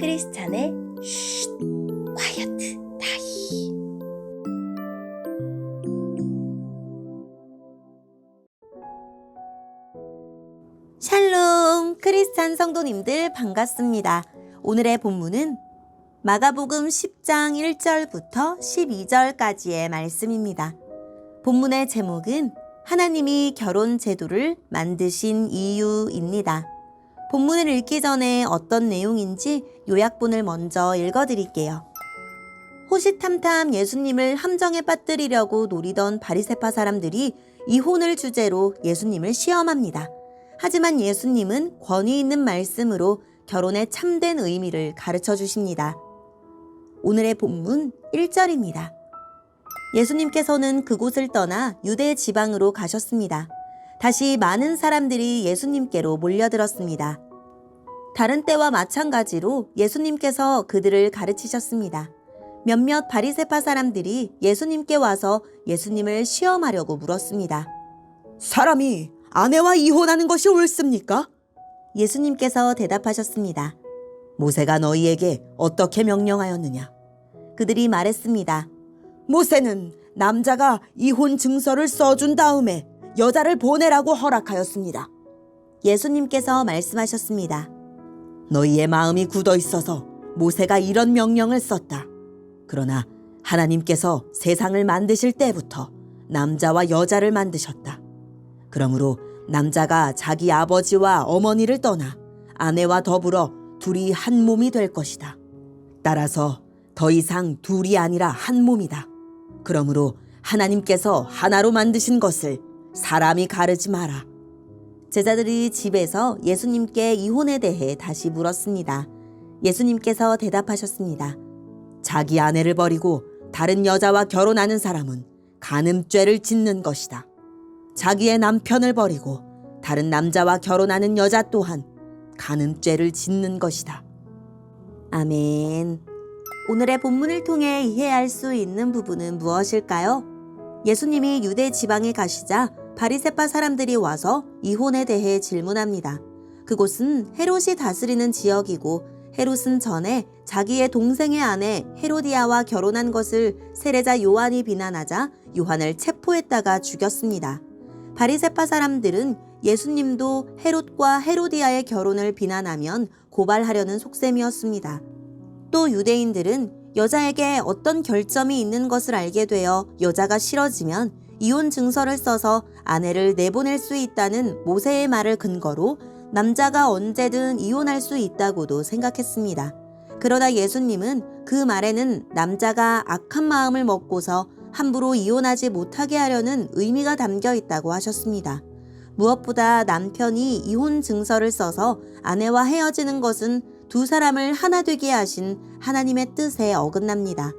크리스찬의 쉿, 콰이어트 타임. 샬롬, 크리스찬 성도님들 반갑습니다. 오늘의 본문은 마가복음 10장 1절부터 12절까지의 말씀입니다. 본문의 제목은 하나님이 결혼 제도를 만드신 이유입니다. 본문을 읽기 전에 어떤 내용인지 요약본을 먼저 읽어드릴게요. 호시탐탐 예수님을 함정에 빠뜨리려고 노리던 바리새파 사람들이 이혼을 주제로 예수님을 시험합니다. 하지만 예수님은 권위 있는 말씀으로 결혼의 참된 의미를 가르쳐 주십니다. 오늘의 본문 1절입니다. 예수님께서는 그곳을 떠나 유대 지방으로 가셨습니다. 다시 많은 사람들이 예수님께로 몰려들었습니다. 다른 때와 마찬가지로 예수님께서 그들을 가르치셨습니다. 몇몇 바리새파 사람들이 예수님께 와서 예수님을 시험하려고 물었습니다. 사람이 아내와 이혼하는 것이 옳습니까? 예수님께서 대답하셨습니다. 모세가 너희에게 어떻게 명령하였느냐? 그들이 말했습니다. 모세는 남자가 이혼 증서를 써준 다음에 여자를 보내라고 허락하였습니다. 예수님께서 말씀하셨습니다. 너희의 마음이 굳어 있어서 모세가 이런 명령을 썼다. 그러나 하나님께서 세상을 만드실 때부터 남자와 여자를 만드셨다. 그러므로 남자가 자기 아버지와 어머니를 떠나 아내와 더불어 둘이 한 몸이 될 것이다. 따라서 더 이상 둘이 아니라 한 몸이다. 그러므로 하나님께서 하나로 만드신 것을 사람이 가르지 마라. 제자들이 집에서 예수님께 이혼에 대해 다시 물었습니다. 예수님께서 대답하셨습니다. 자기 아내를 버리고 다른 여자와 결혼하는 사람은 간음죄를 짓는 것이다. 자기의 남편을 버리고 다른 남자와 결혼하는 여자 또한 간음죄를 짓는 것이다. 아멘. 오늘의 본문을 통해 이해할 수 있는 부분은 무엇일까요? 예수님이 유대 지방에 가시자 바리새파 사람들이 와서 이혼에 대해 질문합니다. 그곳은 헤롯이 다스리는 지역이고 헤롯은 전에 자기의 동생의 아내 헤로디아와 결혼한 것을 세례자 요한이 비난하자 요한을 체포했다가 죽였습니다. 바리새파 사람들은 예수님도 헤롯과 헤로디아의 결혼을 비난하면 고발하려는 속셈이었습니다. 또 유대인들은 여자에게 어떤 결점이 있는 것을 알게 되어 여자가 싫어지면 이혼 증서를 써서 아내를 내보낼 수 있다는 모세의 말을 근거로 남자가 언제든 이혼할 수 있다고도 생각했습니다. 그러나 예수님은 그 말에는 남자가 악한 마음을 먹고서 함부로 이혼하지 못하게 하려는 의미가 담겨 있다고 하셨습니다. 무엇보다 남편이 이혼 증서를 써서 아내와 헤어지는 것은 두 사람을 하나 되게 하신 하나님의 뜻에 어긋납니다.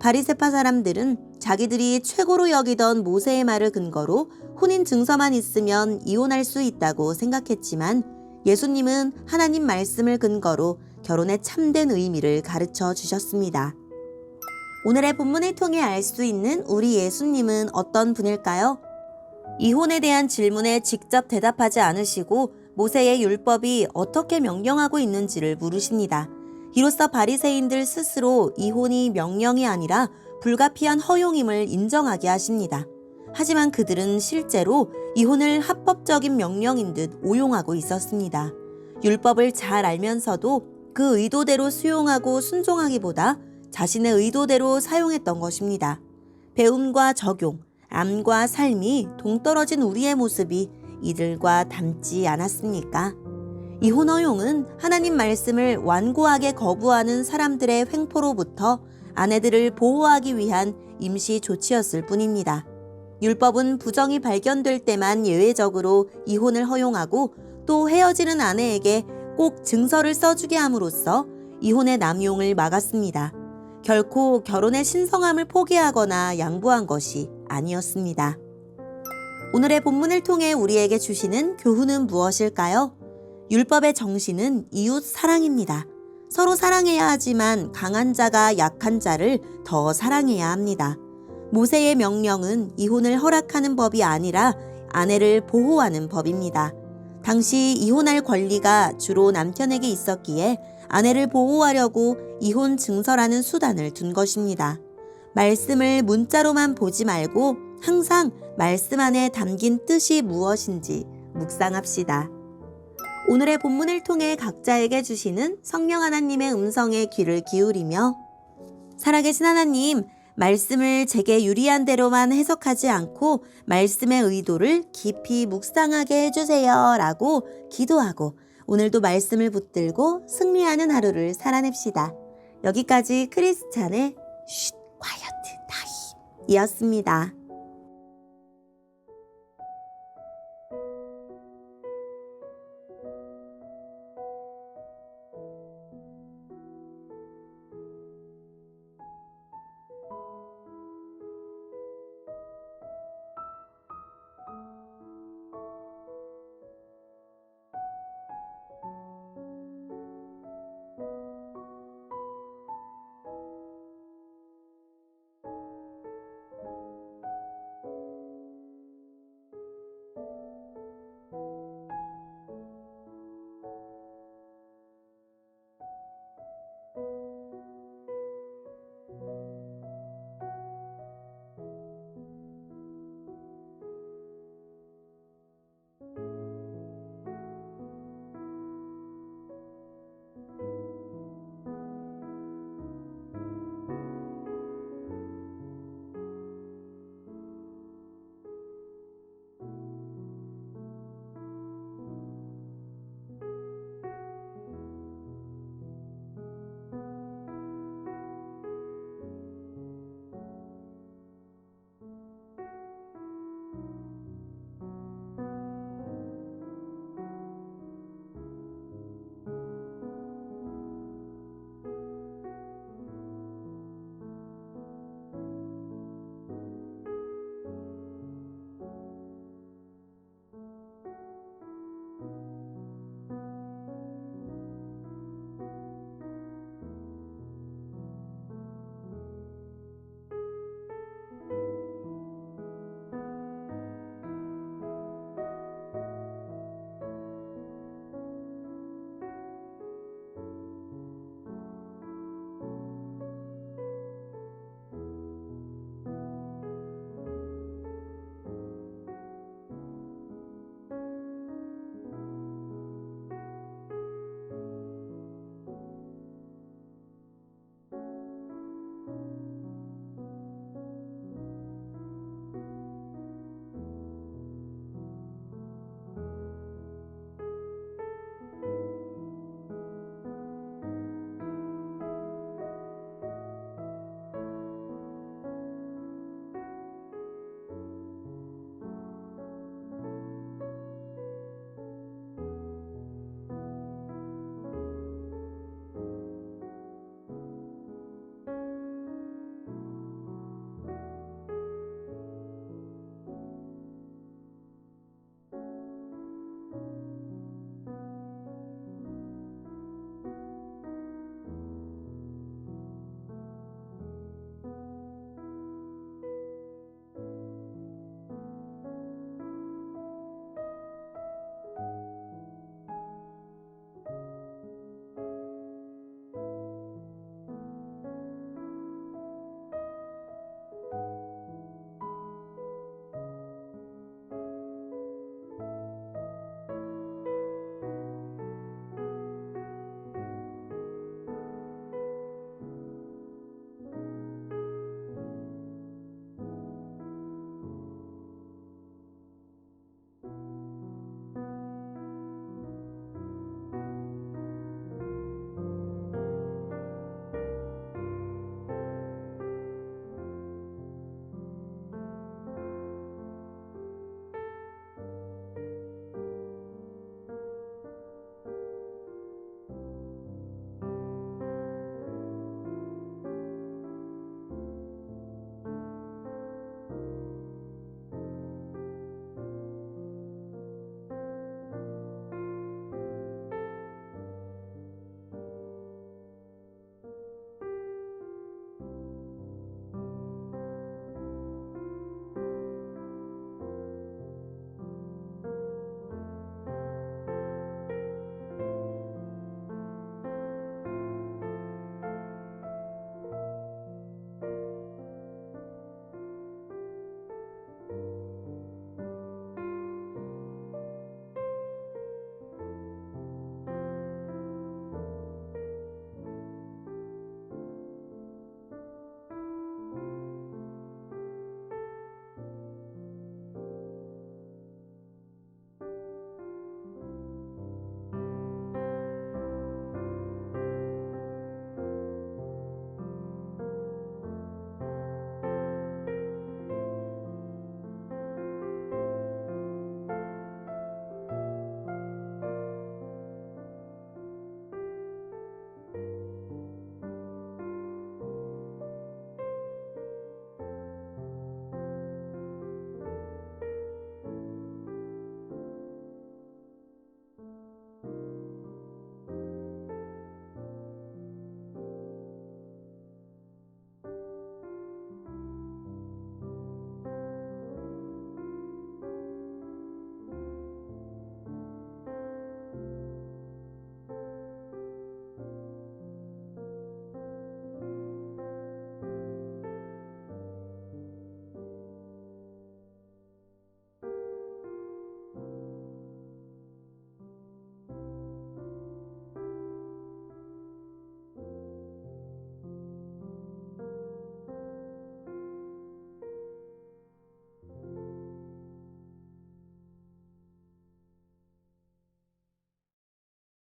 바리새파 사람들은 자기들이 최고로 여기던 모세의 말을 근거로 혼인 증서만 있으면 이혼할 수 있다고 생각했지만 예수님은 하나님 말씀을 근거로 결혼의 참된 의미를 가르쳐 주셨습니다. 오늘의 본문을 통해 알 수 있는 우리 예수님은 어떤 분일까요? 이혼에 대한 질문에 직접 대답하지 않으시고 모세의 율법이 어떻게 명령하고 있는지를 물으십니다. 이로써 바리새인들 스스로 이혼이 명령이 아니라 불가피한 허용임을 인정하게 하십니다. 하지만 그들은 실제로 이혼을 합법적인 명령인 듯 오용하고 있었습니다. 율법을 잘 알면서도 그 의도대로 수용하고 순종하기보다 자신의 의도대로 사용했던 것입니다. 배움과 적용, 암과 삶이 동떨어진 우리의 모습이 이들과 닮지 않았습니까? 이혼 허용은 하나님 말씀을 완고하게 거부하는 사람들의 횡포로부터 아내들을 보호하기 위한 임시 조치였을 뿐입니다. 율법은 부정이 발견될 때만 예외적으로 이혼을 허용하고 또 헤어지는 아내에게 꼭 증서를 써주게 함으로써 이혼의 남용을 막았습니다. 결코 결혼의 신성함을 포기하거나 양보한 것이 아니었습니다. 오늘의 본문을 통해 우리에게 주시는 교훈은 무엇일까요? 율법의 정신은 이웃 사랑입니다. 서로 사랑해야 하지만 강한 자가 약한 자를 더 사랑해야 합니다. 모세의 명령은 이혼을 허락하는 법이 아니라 아내를 보호하는 법입니다. 당시 이혼할 권리가 주로 남편에게 있었기에 아내를 보호하려고 이혼 증서라는 수단을 둔 것입니다. 말씀을 문자로만 보지 말고 항상 말씀 안에 담긴 뜻이 무엇인지 묵상합시다. 오늘의 본문을 통해 각자에게 주시는 성령 하나님의 음성에 귀를 기울이며 살아계신 하나님, 말씀을 제게 유리한 대로만 해석하지 않고 말씀의 의도를 깊이 묵상하게 해주세요 라고 기도하고 오늘도 말씀을 붙들고 승리하는 하루를 살아냅시다. 여기까지 크리스찬의 쉿 콰이어트 타임 이었습니다.